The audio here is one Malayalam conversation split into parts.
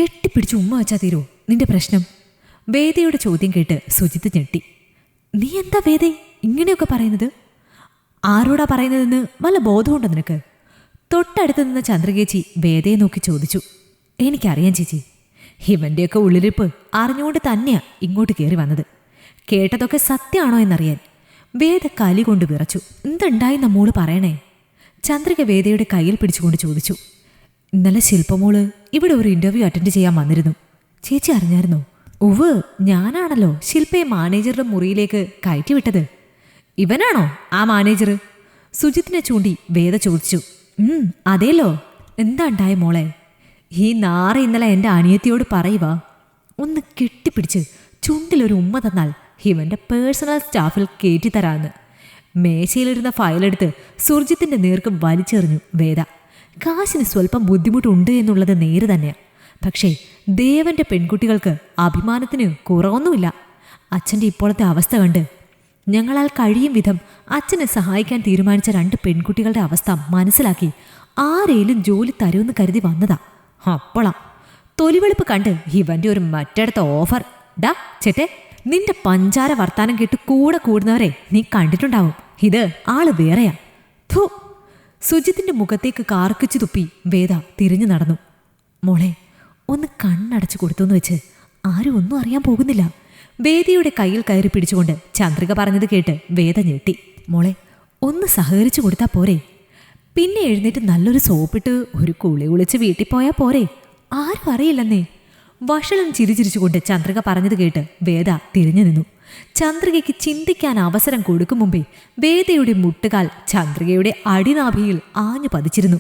കെട്ടിപ്പിടിച്ച് ഉമ്മ വെച്ചാ തീരോ നിന്റെ പ്രശ്നം? വേദയുടെ ചോദ്യം കേട്ട് സുജിത്ത് ഞെട്ടി. നീ എന്താ വേദേ ഇങ്ങനെയൊക്കെ പറയുന്നത്? ആരോടാ പറയുന്നതെന്ന് വല്ല ബോധമുണ്ടോ നിനക്ക്? തൊട്ടടുത്ത് നിന്ന ചന്ദ്രകേച്ചി വേദയെ നോക്കി ചോദിച്ചു. എനിക്കറിയാം ചേച്ചി, ഇവന്റെയൊക്കെ ഉള്ളിരിപ്പ് അറിഞ്ഞുകൊണ്ട് തന്നെയാ ഇങ്ങോട്ട് കയറി വന്നത്. കേട്ടതൊക്കെ സത്യമാണോ എന്നറിയാൻ. വേദ കലി കൊണ്ട് വിറച്ചു. എന്തുണ്ടായി നമ്മോള് പറയണേ? ചന്ദ്രിക വേദയുടെ കയ്യിൽ പിടിച്ചുകൊണ്ട് ചോദിച്ചു. ഇന്നലെ ശില്പമോള് ഇവിടെ ഒരു ഇന്റർവ്യൂ അറ്റൻഡ് ചെയ്യാൻ വന്നിരുന്നു. ചേച്ചി അറിഞ്ഞായിരുന്നോ? ഉവ്, ഞാനാണല്ലോ ശില്പയെ മാനേജറുടെ മുറിയിലേക്ക് കയറ്റിവിട്ടത്. ഇവനാണോ ആ മാനേജർ? സുജിത്തിനെ ചൂണ്ടി വേദ ചോദിച്ചു. അതേലോ. എന്താ ഉണ്ടായ മോളെ? ഈ നാറ ഇന്നലെ എൻ്റെ അനിയത്തിയോട് പറയുവാ, ഒന്ന് കെട്ടിപ്പിടിച്ച് ചുണ്ടിലൊരു ഉമ്മ തന്നാൽ ഇവൻ്റെ പേഴ്സണൽ സ്റ്റാഫിൽ കയറ്റിത്തരാമെന്ന്. മേശയിലിരുന്ന ഫയലെടുത്ത് സുർജിത്തിൻ്റെ നേർക്ക് വലിച്ചെറിഞ്ഞു വേദ. കാശിന് സ്വല്പം ബുദ്ധിമുട്ടുണ്ട് എന്നുള്ളത് നേര് തന്നെയാണ്. പക്ഷേ ദേവന്റെ പെൺകുട്ടികൾക്ക് അഭിമാനത്തിന് കുറവൊന്നുമില്ല. അച്ഛൻ്റെ ഇപ്പോഴത്തെ അവസ്ഥ കണ്ട് ഞങ്ങളാൽ കഴിയും വിധം അച്ഛനെ സഹായിക്കാൻ തീരുമാനിച്ച 2 പെൺകുട്ടികളുടെ അവസ്ഥ മനസ്സിലാക്കി ആരേലും ജോലി തരുമെന്ന് കരുതി വന്നതാ. അപ്പോളാ തൊലിവെളുപ്പ് കണ്ട് ഇവന്റെ ഒരു മറ്റടുത്ത ഓഫർ. ഡാ ചേട്ടെ, നിന്റെ പഞ്ചാര വർത്താനം കേട്ട് കൂടെ കൂടുന്നവരെ നീ കണ്ടിട്ടുണ്ടാവും. ഇത് ആള് വേറെയാ. ഥു. സുജിത്തിന്റെ മുഖത്തേക്ക് കാർക്കിച്ചു തുപ്പി വേദ തിരിഞ്ഞു നടന്നു. മോളെ, ഒന്ന് കണ്ണടച്ചു കൊടുത്തുവെന്ന് വെച്ച് ആരും ഒന്നും അറിയാൻ പോകുന്നില്ല. വേദയുടെ കയ്യിൽ കയറി പിടിച്ചുകൊണ്ട് ചന്ദ്രിക പറഞ്ഞത് കേട്ട് വേദ ഞെട്ടി. മോളെ, ഒന്ന് സഹകരിച്ചു കൊടുത്താ പോരെ? പിന്നെ എഴുന്നേറ്റ് നല്ലൊരു സോപ്പിട്ട് ഒരു കുളി കുളിച്ച് വീട്ടിൽ പോയാൽ പോരെ? ആരും അറിയില്ലെന്നേ. വഷളം ചിരിച്ചിരിച്ചുകൊണ്ട് ചന്ദ്രിക പറഞ്ഞത് കേട്ട് വേദ തിരിഞ്ഞു നിന്നു. ചന്ദ്രികയ്ക്ക് ചിന്തിക്കാൻ അവസരം കൊടുക്കും മുമ്പേ വേദയുടെ മുട്ടുകാൽ ചന്ദ്രികയുടെ അടിനാഭിയിൽ ആഞ്ഞു പതിച്ചിരുന്നു.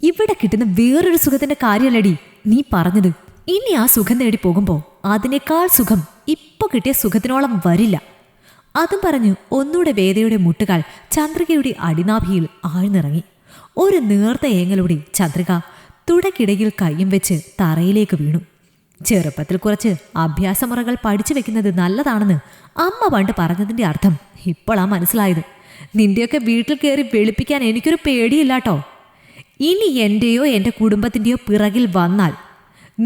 ഇവിടെ കിട്ടുന്ന വേറൊരു സുഖത്തിന്റെ കാര്യമല്ലടി നീ പറഞ്ഞത്. ഇനി ആ സുഖം നേടി പോകുമ്പോ അതിനേക്കാൾ സുഖം ഇപ്പൊ കിട്ടിയ സുഖത്തിനോളം വരില്ല. അതും പറഞ്ഞു ഒന്നുകൂടെ വേദയുടെ മുട്ടുകാൽ ചന്ദ്രികയുടെ അടിനാഭിയിൽ ആഴ്ന്നിറങ്ങി. ഒരു നേർത്ത ഏങ്ങലോടെ ചന്ദ്രിക തുടക്കിടയിൽ കയ്യും വെച്ച് തറയിലേക്ക് വീണു. ചെറുപ്പത്തിൽ കുറച്ച് അഭ്യാസമുറകൾ പഠിച്ചു വെക്കുന്നത് നല്ലതാണെന്ന് അമ്മ പണ്ട് പറഞ്ഞതിൻ്റെ അർത്ഥം ഇപ്പോഴാ മനസ്സിലായത്. നിന്റെയൊക്കെ വീട്ടിൽ കയറി വെളുപ്പിക്കാൻ എനിക്കൊരു പേടിയില്ലാട്ടോ. ഇനി എൻ്റെയോ എൻ്റെ കുടുംബത്തിൻ്റെയോ പിറകിൽ വന്നാൽ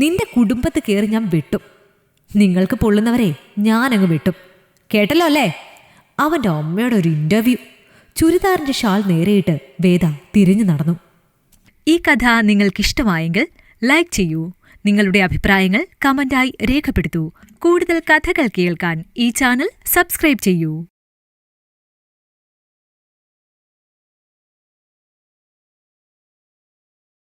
നിന്റെ കുടുംബത്ത് കയറി ഞാൻ വെട്ടും. നിങ്ങൾക്ക് പൊള്ളുന്നവരെ ഞാനങ്ങ് വെട്ടും. കേട്ടല്ലോ അല്ലേ? അവൻ്റെ അമ്മയുടെ ഒരു ഇൻ്റർവ്യൂ. ചുരിദാറിൻ്റെ ഷാൾ നേരെയിട്ട് വേദ തിരിഞ്ഞു നടന്നു. ഈ കഥ നിങ്ങൾക്കിഷ്ടമായെങ്കിൽ ലൈക്ക് ചെയ്യൂ. നിങ്ങളുടെ അഭിപ്രായങ്ങൾ കമൻ്റായി രേഖപ്പെടുത്തൂ. കൂടുതൽ കഥകൾ കേൾക്കാൻ ഈ ചാനൽ സബ്സ്ക്രൈബ് ചെയ്യൂ.